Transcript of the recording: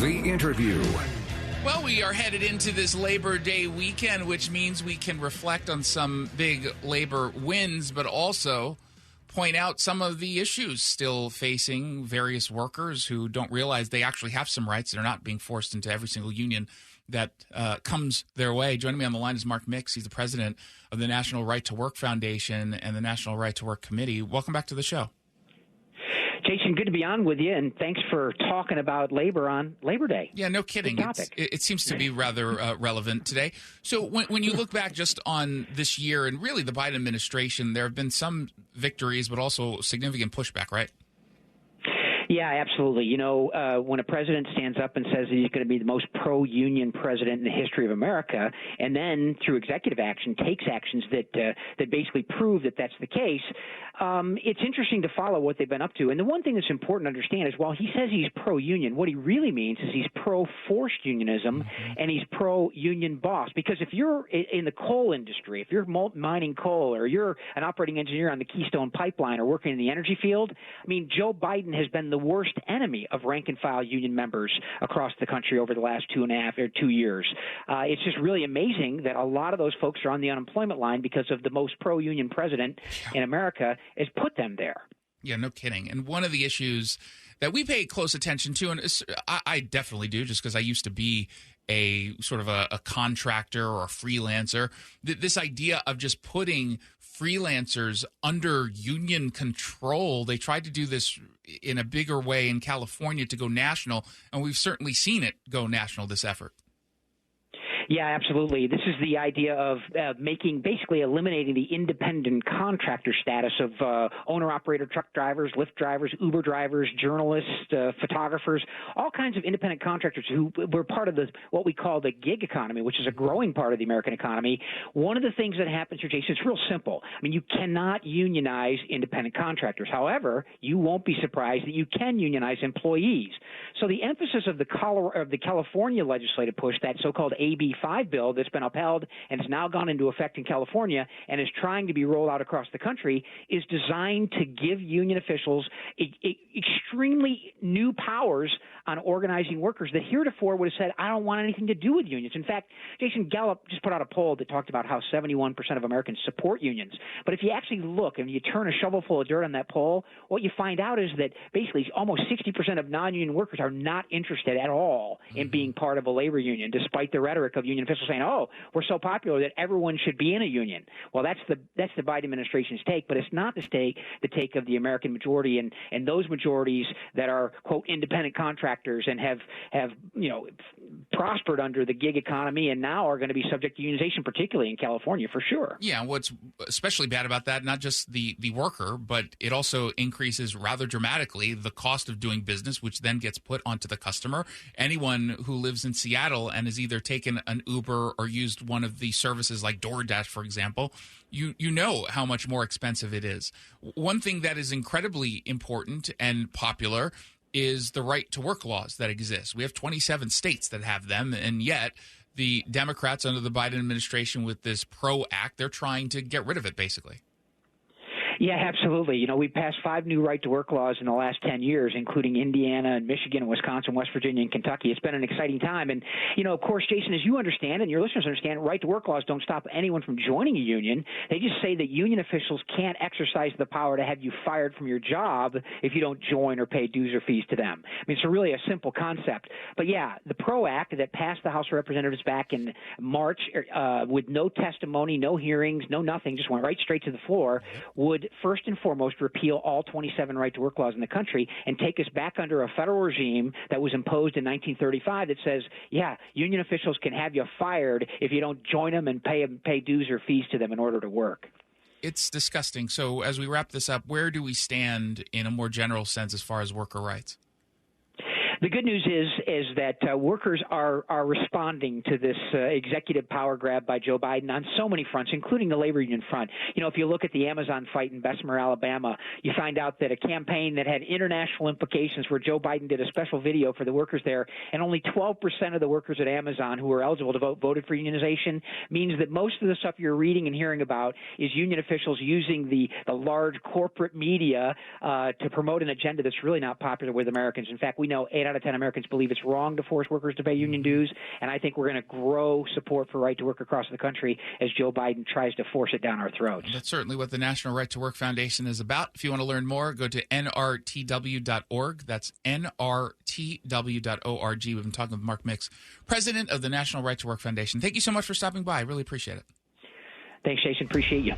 The Interview. Well, we are headed into this Labor Day weekend, which means we can reflect on some big labor wins, but also point out some of the issues still facing various workers who don't realize they actually have some rights that are not being forced into every single union that comes their way. Joining me on the line is Mark Mix. He's the president of the National Right to Work Foundation and the National Right to Work Committee. Welcome back to the show. Jason, good to be on with you, and thanks for talking about labor on Labor Day. Yeah, no kidding. It seems to be rather relevant today. So when you look back just on this year and really the Biden administration, there have been some victories, but also significant pushback, right? Yeah, absolutely. You know, when a president stands up and says that he's going to be the most pro-union president in the history of America, and then through executive action takes actions that basically prove that that's the case, it's interesting to follow what they've been up to. And the one thing that's important to understand is while he says he's pro-union, what he really means is he's pro-forced unionism and he's pro-union boss. Because if you're in the coal industry, if you're mining coal or you're an operating engineer on the Keystone Pipeline or working in the energy field, I mean, Joe Biden has been the worst enemy of rank-and-file union members across the country over the last 2 years. It's just really amazing that a lot of those folks are on the unemployment line because of the most pro-union president in America has put them there. Yeah, no kidding. And one of the issues that we pay close attention to, and I definitely do just because I used to be a sort of a contractor or a freelancer, this idea of just putting freelancers under union control. They tried to do this in a bigger way in California to go national, and we've certainly seen it go national, this effort. Yeah, absolutely. This is the idea of basically eliminating the independent contractor status of owner-operator truck drivers, Lyft drivers, Uber drivers, journalists, photographers, all kinds of independent contractors who were part of what we call the gig economy, which is a growing part of the American economy. One of the things that happens here, Jason, it's real simple. I mean, you cannot unionize independent contractors. However, you won't be surprised that you can unionize employees. So the emphasis of the California legislative push, that so-called AB 5 bill that's been upheld and has now gone into effect in California and is trying to be rolled out across the country, is designed to give union officials extremely new powers on organizing workers that heretofore would have said, I don't want anything to do with unions. In fact, Jason, Gallup just put out a poll that talked about how 71% of Americans support unions. But if you actually look and you turn a shovel full of dirt on that poll, what you find out is that basically almost 60% of non-union workers are not interested at all in being part of a labor union, despite the rhetoric of union officials saying, oh, we're so popular that everyone should be in a union. Well, that's the Biden administration's take, but it's not the take of the American majority and those majorities that are, quote, independent contractors and have prospered under the gig economy and now are going to be subject to unionization, particularly in California, for sure. Yeah, what's especially bad about that, not just the worker, but it also increases rather dramatically the cost of doing business, which then gets put onto the customer. Anyone who lives in Seattle and has either taken an Uber or used one of the services like DoorDash, for example, you know how much more expensive it is. One thing that is incredibly important and popular is the right to work laws that exist. We have 27 states that have them, and yet the Democrats under the Biden administration with this PRO Act, they're trying to get rid of it, basically. Yeah, absolutely. You know, we passed 5 new right-to-work laws in the last 10 years, including Indiana and Michigan and Wisconsin, West Virginia and Kentucky. It's been an exciting time. And, you know, of course, Jason, as you understand and your listeners understand, right-to-work laws don't stop anyone from joining a union. They just say that union officials can't exercise the power to have you fired from your job if you don't join or pay dues or fees to them. I mean, it's really a simple concept. But, yeah, the PRO Act that passed the House of Representatives back in March with no testimony, no hearings, no nothing, just went right straight to the floor, would first and foremost repeal all 27 right-to-work laws in the country and take us back under a federal regime that was imposed in 1935 that says, yeah, union officials can have you fired if you don't join them and pay dues or fees to them in order to work. It's disgusting. So as we wrap this up, where do we stand in a more general sense as far as worker rights? The good news is that workers are responding to this executive power grab by Joe Biden on so many fronts, including the labor union front. You know, if you look at the Amazon fight in Bessemer, Alabama, you find out that a campaign that had international implications where Joe Biden did a special video for the workers there, and only 12% of the workers at Amazon who were eligible to vote voted for unionization, means that most of the stuff you're reading and hearing about is union officials using the large corporate media to promote an agenda that's really not popular with Americans. In fact, we know 8 out out of 10 Americans believe it's wrong to force workers to pay union dues, and I think we're going to grow support for right to work across the country as Joe Biden tries to force it down our throats. That's certainly what the National Right to Work Foundation is about. If you want to learn more, go to nrtw.org. That's nrtw.org. We've been talking with Mark Mix, president of the National Right to Work Foundation. Thank you so much for stopping by. I really appreciate it. Thanks, Jason. Appreciate you.